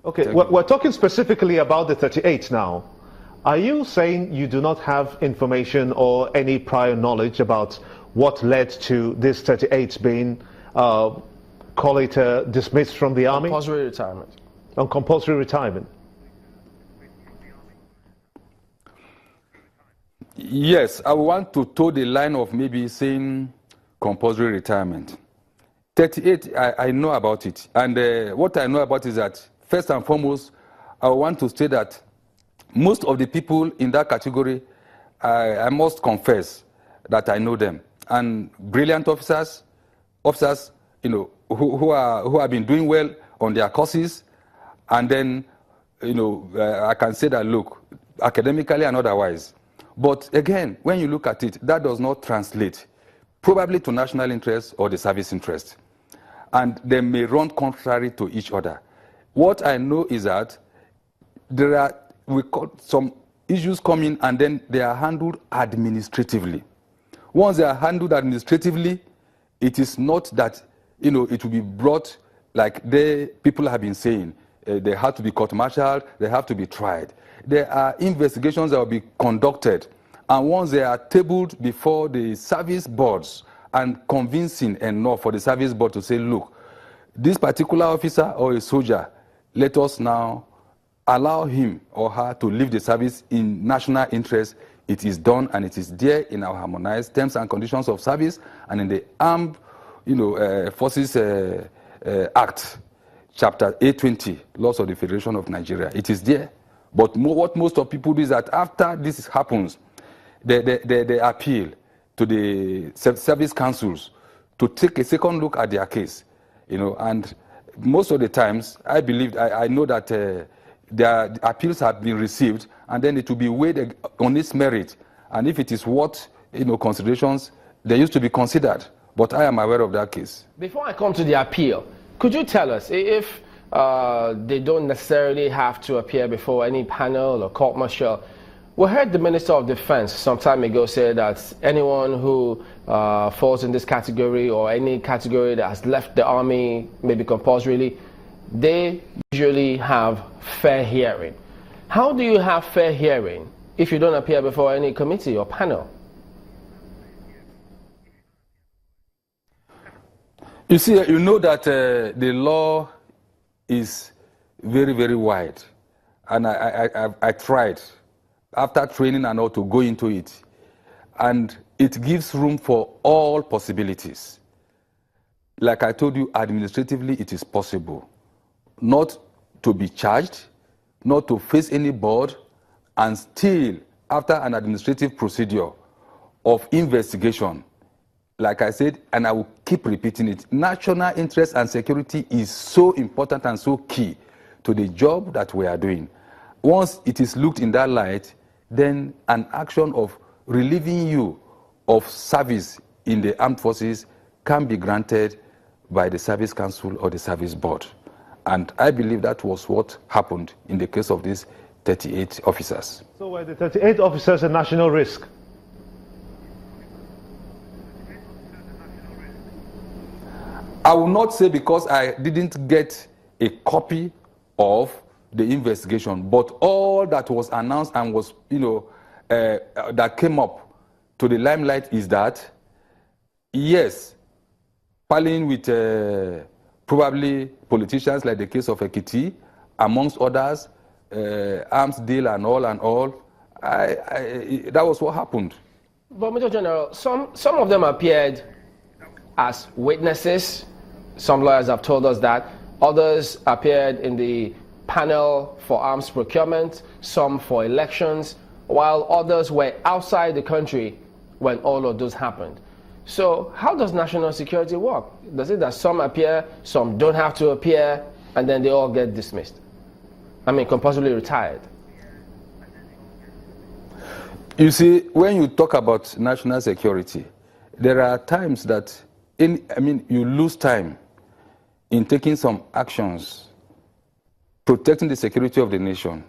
Okay, we're talking specifically about the 38 now. Are you saying you do not have information or any prior knowledge about what led to this 38 being, call it, dismissed from the army? Compulsory retirement. On compulsory retirement? Yes, I want to toe the line of maybe saying compulsory retirement. 38, I know about it. And what I know about is that, first and foremost, I want to say that most of the people in that category, I must confess that I know them. And brilliant officers, you know, who have been doing well on their courses. And then, you know, I can say that, look, academically and otherwise. But again, when you look at it, that does not translate probably to national interest or the service interest. And they may run contrary to each other. What I know is that there are some issues coming and then they are handled administratively. Once they are handled administratively, it is not that, you know, it will be brought like people have been saying. They have to be court-martialed, they have to be tried. There are investigations that will be conducted, and once they are tabled before the service boards and convincing enough for the service board to say, look, this particular officer or a soldier, let us now allow him or her to leave the service in national interest. It is done, and it is there in our harmonized terms and conditions of service and in the Armed, you know, Forces Act, Chapter 820, Laws of the Federation of Nigeria. It is there. But what most of people do is that after this happens, they appeal to the service councils to take a second look at their case, you know. And most of the times, I believe, I know that their appeals have been received, and then it will be weighed on its merit. And if it is worth, you know, considerations, they used to be considered. But I am aware of that case. Before I come to the appeal, could you tell us if they don't necessarily have to appear before any panel or court-martial? We heard the Minister of Defense some time ago say that anyone who falls in this category or any category that has left the army, maybe compulsorily, they usually have fair hearing. How do you have fair hearing if you don't appear before any committee or panel? You see, you know that the law is very, very wide. And I tried, after training and all, to go into it. And it gives room for all possibilities. Like I told you, administratively, it is possible not to be charged, not to face any board, and still, after an administrative procedure of investigation, like I said, and I will keep repeating it, national interest and security is so important and so key to the job that we are doing. Once it is looked in that light, then an action of relieving you of service in the armed forces can be granted by the service council or the service board. And I believe that was what happened in the case of these 38 officers. So were the 38 officers a national risk? I will not say, because I didn't get a copy of the investigation, but all that was announced and was, you know, that came up to the limelight is that, yes, parleying with probably politicians like the case of Ekiti, amongst others, arms deal and all, that was what happened. But Major General, some of them appeared as witnesses. Some lawyers have told us that. Others appeared in the panel for arms procurement, some for elections, while others were outside the country when all of those happened. So how does national security work? Does it that some appear, some don't have to appear, and then they all get dismissed? I mean, compulsorily retired. You see, when you talk about national security, there are times that, you lose time in taking some actions, protecting the security of the nation.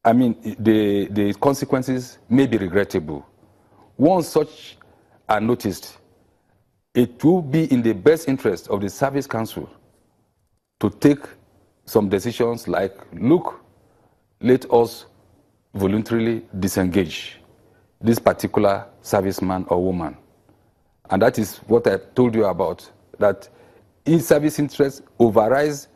I mean, the consequences may be regrettable. Once such are noticed, it will be in the best interest of the Service Council to take some decisions like, look, let us voluntarily disengage this particular serviceman or woman. And that is what I told you about, that in-service interest overrides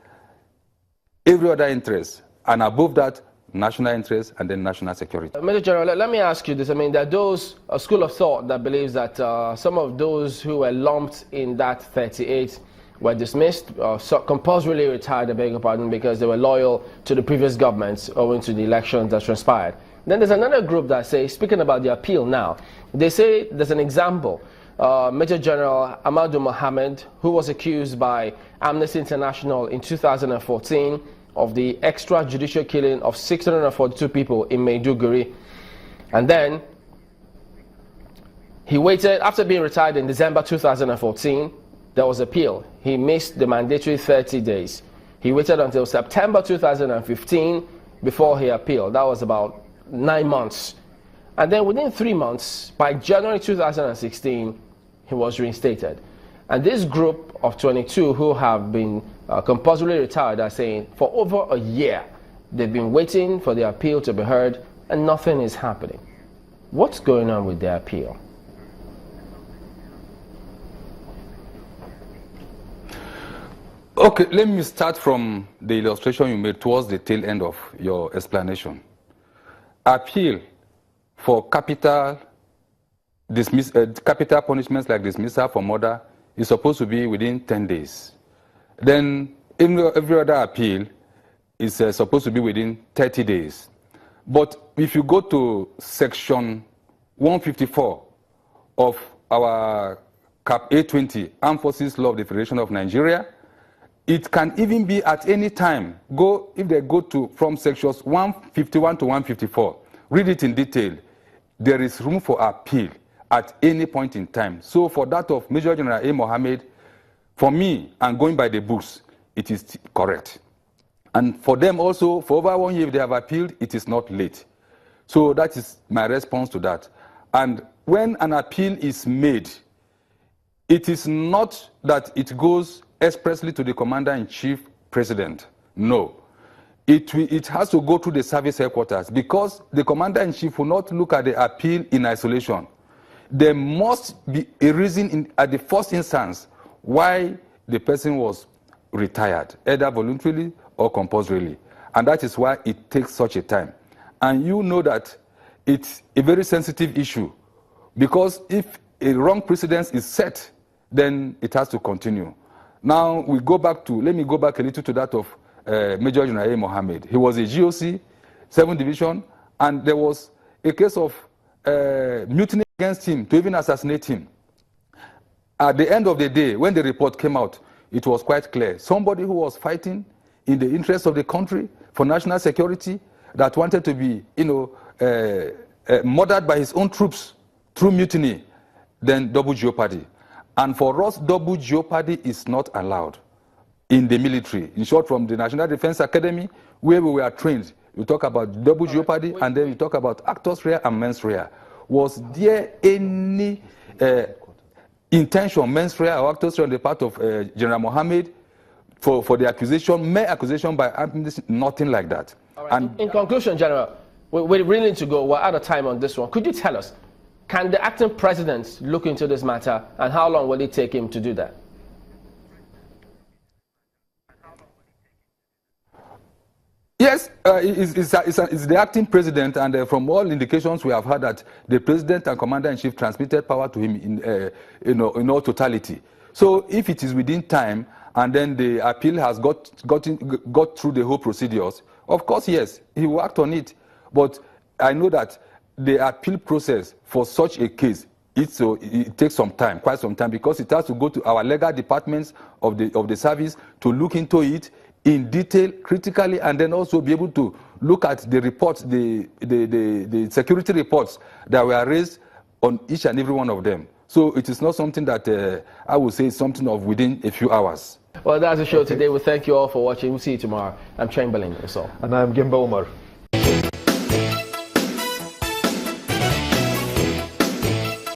every other interest, and above that, national interest and then national security. Major General, let me ask you this. I mean, there are those, a school of thought that believes that some of those who were lumped in that 38 were dismissed, compulsorily retired, I beg your pardon, because they were loyal to the previous governments owing to the elections that transpired. Then there's another group that say, speaking about the appeal now, they say there's an example. Major General Amadou Mohammed, who was accused by Amnesty International in 2014 of the extrajudicial killing of 642 people in Maiduguri. And then he waited, after being retired in December 2014, there was appeal. He missed the mandatory 30 days. He waited until September 2015 before he appealed. That was about 9 months. And then within 3 months, by January 2016, he was reinstated. And this group of 22 who have been compulsorily retired are saying for over a year, they've been waiting for the appeal to be heard and nothing is happening. What's going on with their appeal? Okay, let me start from the illustration you made towards the tail end of your explanation. Appeal for capital punishments like dismissal for murder is supposed to be within 10 days. Then every other appeal is supposed to be within 30 days. But if you go to section 154 of our Cap A20 Armed Forces Law of the Federation of Nigeria, it can even be at any time. If they go to from sections 151 to 154, read it in detail. There is room for appeal at any point in time. So for that of Major General A. Mohammed, for me, and going by the books, it is correct. And for them also, for over 1 year, if they have appealed, it is not late. So that is my response to that. And when an appeal is made, it is not that it goes expressly to the Commander-in-Chief President. No. It has to go to the service headquarters, because the Commander-in-Chief will not look at the appeal in isolation. There must be a reason at the first instance why the person was retired, either voluntarily or compulsorily. And that is why it takes such a time. And you know that it's a very sensitive issue, because if a wrong precedent is set, then it has to continue. Now let me go back a little to that of Major General A. Mohammed. He was a GOC, 7th Division, and there was a case of mutiny against him to even assassinate him. At the end of the day, when the report came out, it was quite clear. Somebody who was fighting in the interest of the country for national security, that wanted to be, murdered by his own troops through mutiny, then double jeopardy. And for us, double jeopardy is not allowed in the military. In short, from the National Defense Academy, where we were trained, we talk about double jeopardy, and then we talk about actus rea and mens rea. Was there any intention, mens rea or actus rea on the part of General Mohammed for the accusation, mere accusation by amnesty? Nothing like that. Right. And in conclusion, General, we really need to go. We're out of time on this one. Could you tell us, can the acting president look into this matter, and how long will it take him to do that? Yes, it's the acting president, and from all indications we have heard that the president and commander-in-chief transmitted power to him in all totality. So if it is within time, and then the appeal has got through the whole procedures, of course, yes, he will act on it. But I know that the appeal process for such a case, it takes some time, quite some time, because it has to go to our legal departments of the service to look into it in detail, critically, and then also be able to look at the reports, the security reports that were raised on each and every one of them. So it is not something that I would say is something of within a few hours. Well, that's the show today. We thank you all for watching. We'll see you tomorrow. I'm Chamberlain. That's all. And I'm Gimba Umar.